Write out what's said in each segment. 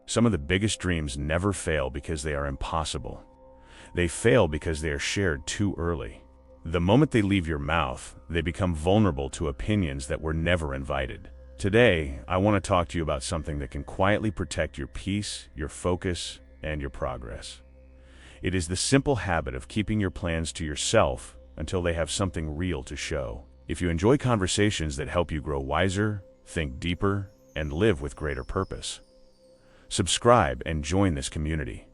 Some of the biggest dreams never fail because they are impossible. They fail because they are shared too early. The moment they leave your mouth, they become vulnerable to opinions that were never invited. Today, I want to talk to you about something that can quietly protect your peace, your focus, and your progress. It is the simple habit of keeping your plans to yourself until they have something real to show. If you enjoy conversations that help you grow wiser, think deeper, and live with greater purpose, subscribe and join this community.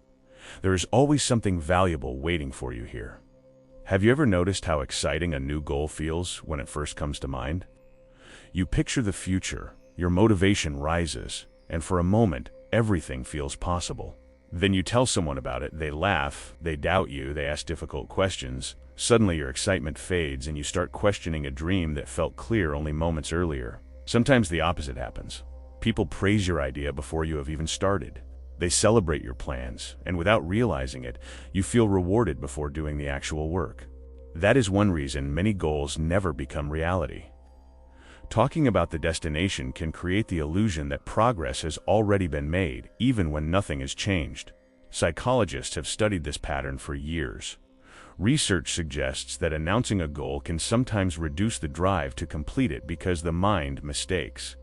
There is always something valuable waiting for you here. Have you ever noticed how exciting a new goal feels when it first comes to mind? You picture the future, your motivation rises, and for a moment, everything feels possible. Then you tell someone about it, they laugh, they doubt you, they ask difficult questions. Suddenly your excitement fades and you start questioning a dream that felt clear only moments earlier. Sometimes the opposite happens. People praise your idea before you have even started. They celebrate your plans, and without realizing it, you feel rewarded before doing the actual work. That is one reason many goals never become reality. Talking about the destination can create the illusion that progress has already been made, even when nothing has changed. Psychologists have studied this pattern for years. Research suggests that announcing a goal can sometimes reduce the drive to complete it because the mind mistakes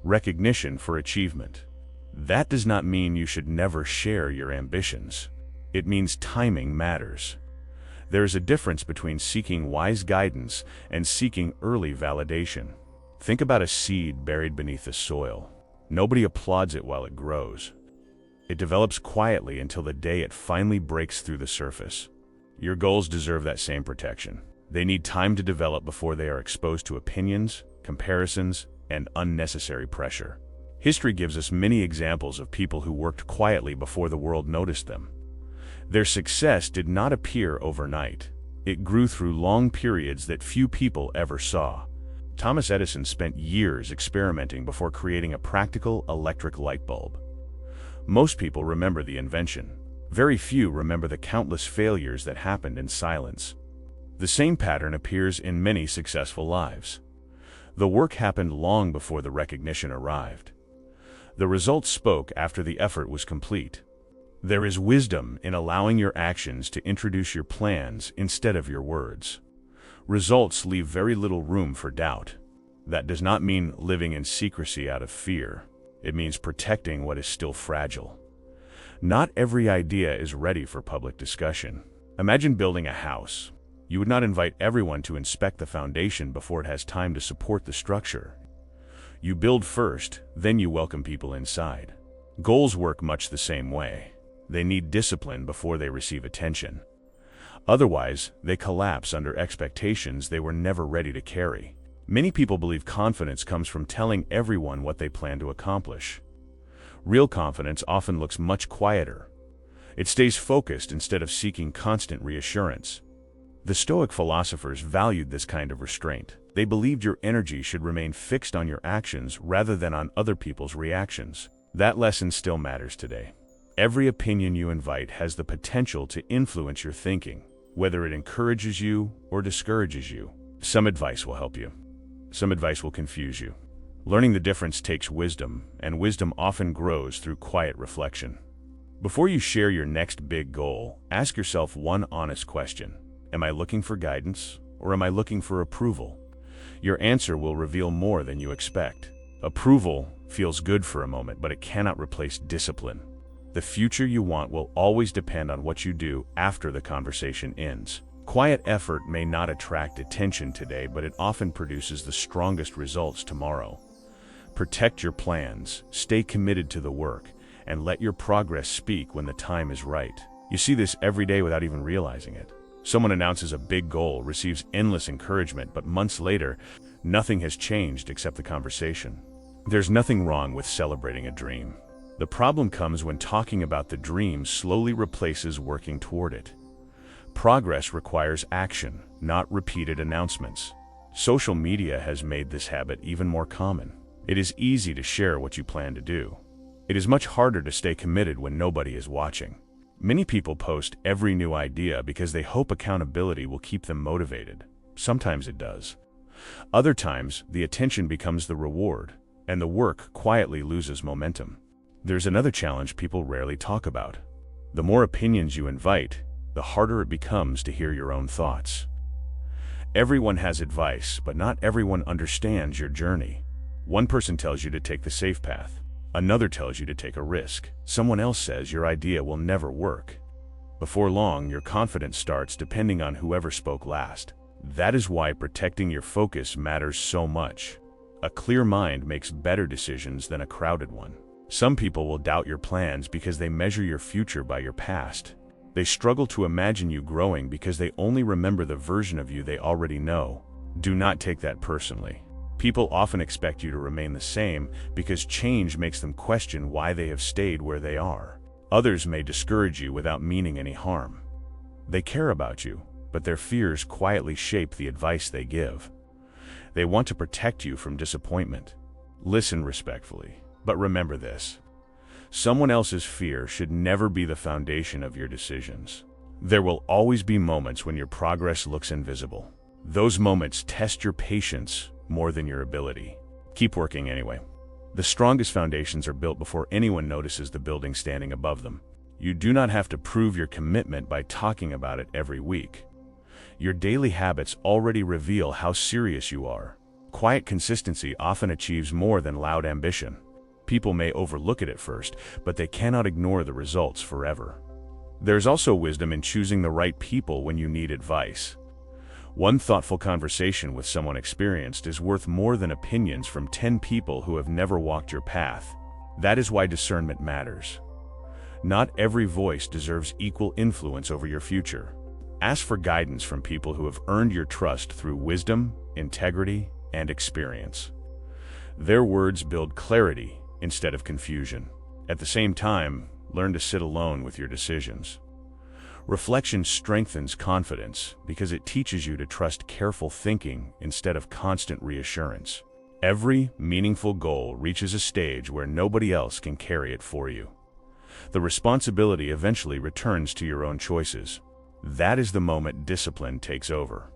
recognition for achievement. That does not mean you should never share your ambitions. It means timing matters. There is a difference between seeking wise guidance and seeking early validation. Think about a seed buried beneath the soil. Nobody applauds it while it grows. It develops quietly until the day it finally breaks through the surface. Your goals deserve that same protection. They need time to develop before they are exposed to opinions, comparisons, and unnecessary pressure. History gives us many examples of people who worked quietly before the world noticed them. Their success did not appear overnight. It grew through long periods that few people ever saw. Thomas Edison spent years experimenting before creating a practical electric light bulb. Most people remember the invention. Very few remember the countless failures that happened in silence. The same pattern appears in many successful lives. The work happened long before the recognition arrived. The results spoke after the effort was complete. There is wisdom in allowing your actions to introduce your plans instead of your words. Results leave very little room for doubt. That does not mean living in secrecy out of fear. It means protecting what is still fragile. Not every idea is ready for public discussion. Imagine building a house. You would not invite everyone to inspect the foundation before it has time to support the structure. You build first, then you welcome people inside. Goals work much the same way. They need discipline before they receive attention. Otherwise, they collapse under expectations they were never ready to carry. Many people believe confidence comes from telling everyone what they plan to accomplish. Real confidence often looks much quieter. It stays focused instead of seeking constant reassurance. The Stoic philosophers valued this kind of restraint. They believed your energy should remain fixed on your actions rather than on other people's reactions. That lesson still matters today. Every opinion you invite has the potential to influence your thinking, whether it encourages you or discourages you. Some advice will help you. Some advice will confuse you. Learning the difference takes wisdom, and wisdom often grows through quiet reflection. Before you share your next big goal, ask yourself one honest question. Am I looking for guidance, or am I looking for approval? Your answer will reveal more than you expect. Approval feels good for a moment, but it cannot replace discipline. The future you want will always depend on what you do after the conversation ends. Quiet effort may not attract attention today, but it often produces the strongest results tomorrow. Protect your plans, stay committed to the work, and let your progress speak when the time is right. You see this every day without even realizing it. Someone announces a big goal, receives endless encouragement, but months later, nothing has changed except the conversation. There's nothing wrong with celebrating a dream. The problem comes when talking about the dream slowly replaces working toward it. Progress requires action, not repeated announcements. Social media has made this habit even more common. It is easy to share what you plan to do. It is much harder to stay committed when nobody is watching. Many people post every new idea because they hope accountability will keep them motivated. Sometimes it does. Other times, the attention becomes the reward, and the work quietly loses momentum. There's another challenge people rarely talk about. The more opinions you invite, the harder it becomes to hear your own thoughts. Everyone has advice, but not everyone understands your journey. One person tells you to take the safe path. Another tells you to take a risk. Someone else says your idea will never work. Before long, your confidence starts depending on whoever spoke last. That is why protecting your focus matters so much. A clear mind makes better decisions than a crowded one. Some people will doubt your plans because they measure your future by your past. They struggle to imagine you growing because they only remember the version of you they already know. Do not take that personally. People often expect you to remain the same because change makes them question why they have stayed where they are. Others may discourage you without meaning any harm. They care about you, but their fears quietly shape the advice they give. They want to protect you from disappointment. Listen respectfully, but remember this. Someone else's fear should never be the foundation of your decisions. There will always be moments when your progress looks invisible. Those moments test your patience more than your ability. Keep working anyway. The strongest foundations are built before anyone notices the building standing above them. You do not have to prove your commitment by talking about it every week. Your daily habits already reveal how serious you are. Quiet consistency often achieves more than loud ambition. People may overlook it at first, but they cannot ignore the results forever. There's also wisdom in choosing the right people when you need advice. One thoughtful conversation with someone experienced is worth more than opinions from 10 people who have never walked your path. That is why discernment matters. Not every voice deserves equal influence over your future. Ask for guidance from people who have earned your trust through wisdom, integrity, and experience. Their words build clarity instead of confusion. At the same time, learn to sit alone with your decisions. Reflection strengthens confidence because it teaches you to trust careful thinking instead of constant reassurance. Every meaningful goal reaches a stage where nobody else can carry it for you. The responsibility eventually returns to your own choices. That is the moment discipline takes over.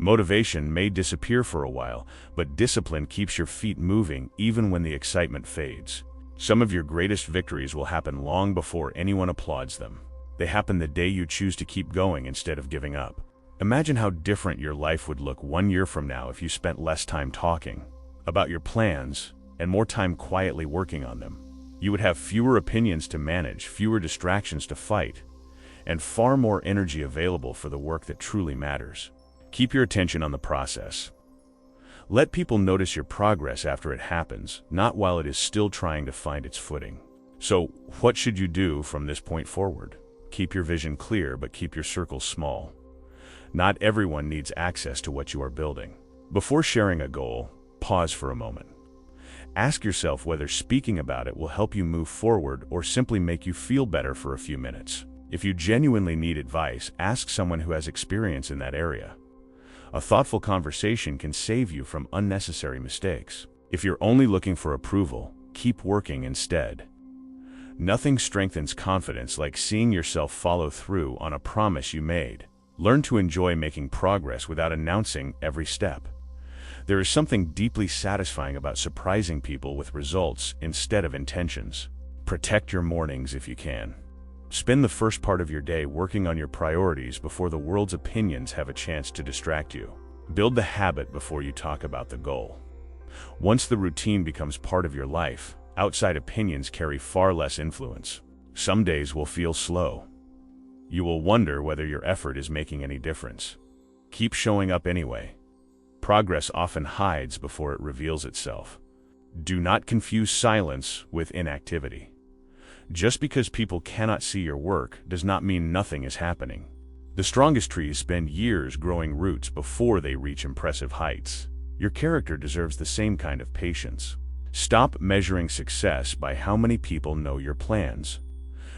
Motivation may disappear for a while, but discipline keeps your feet moving even when the excitement fades. Some of your greatest victories will happen long before anyone applauds them. They happen the day you choose to keep going instead of giving up. Imagine how different your life would look 1 year from now if you spent less time talking about your plans and more time quietly working on them. You would have fewer opinions to manage, fewer distractions to fight, and far more energy available for the work that truly matters. Keep your attention on the process. Let people notice your progress after it happens, not while it is still trying to find its footing. So, what should you do from this point forward? Keep your vision clear, but keep your circle small. Not everyone needs access to what you are building. Before sharing a goal, pause for a moment. Ask yourself whether speaking about it will help you move forward or simply make you feel better for a few minutes. If you genuinely need advice, ask someone who has experience in that area. A thoughtful conversation can save you from unnecessary mistakes. If you're only looking for approval, keep working instead. Nothing strengthens confidence like seeing yourself follow through on a promise you made. Learn to enjoy making progress without announcing every step. There is something deeply satisfying about surprising people with results instead of intentions. Protect your mornings if you can. Spend the first part of your day working on your priorities before the world's opinions have a chance to distract you. Build the habit before you talk about the goal. Once the routine becomes part of your life, outside opinions carry far less influence. Some days will feel slow. You will wonder whether your effort is making any difference. Keep showing up anyway. Progress often hides before it reveals itself. Do not confuse silence with inactivity. Just because people cannot see your work does not mean nothing is happening. The strongest trees spend years growing roots before they reach impressive heights. Your character deserves the same kind of patience. Stop measuring success by how many people know your plans.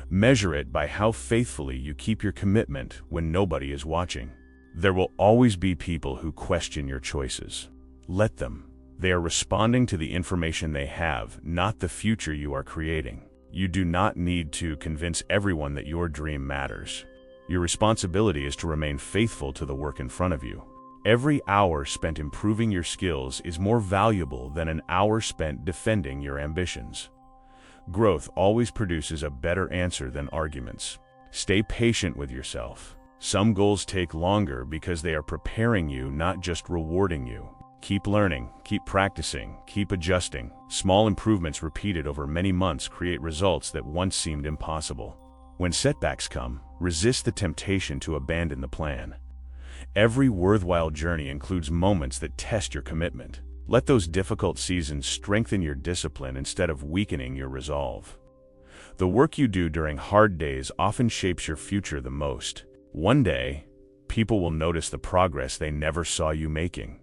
Measure it by how faithfully you keep your commitment when nobody is watching. There will always be people who question your choices. Let them. They are responding to the information they have, not the future you are creating. You do not need to convince everyone that your dream matters. Your responsibility is to remain faithful to the work in front of you. Every hour spent improving your skills is more valuable than an hour spent defending your ambitions. Growth always produces a better answer than arguments. Stay patient with yourself. Some goals take longer because they are preparing you, not just rewarding you. Keep learning, keep practicing, keep adjusting. Small improvements repeated over many months create results that once seemed impossible. When setbacks come, resist the temptation to abandon the plan. Every worthwhile journey includes moments that test your commitment. Let those difficult seasons strengthen your discipline instead of weakening your resolve. The work you do during hard days often shapes your future the most. One day, people will notice the progress they never saw you making.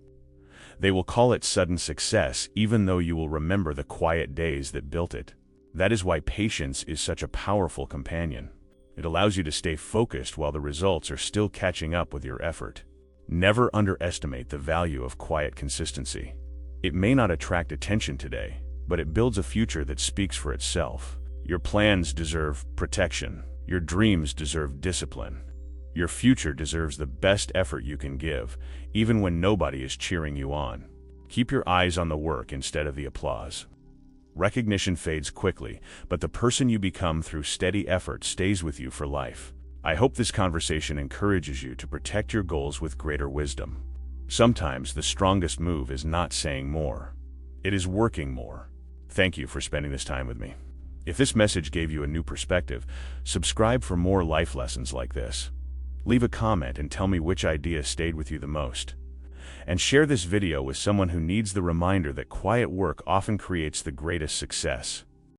They will call it sudden success, even though you will remember the quiet days that built it. That is why patience is such a powerful companion. It allows you to stay focused while the results are still catching up with your effort. Never underestimate the value of quiet consistency. It may not attract attention today, but it builds a future that speaks for itself. Your plans deserve protection. Your dreams deserve discipline. Your future deserves the best effort you can give, even when nobody is cheering you on. Keep your eyes on the work instead of the applause. Recognition fades quickly, but the person you become through steady effort stays with you for life. I hope this conversation encourages you to protect your goals with greater wisdom. Sometimes the strongest move is not saying more. It is working more. Thank you for spending this time with me. If this message gave you a new perspective, subscribe for more life lessons like this. Leave a comment and tell me which idea stayed with you the most. And share this video with someone who needs the reminder that quiet work often creates the greatest success.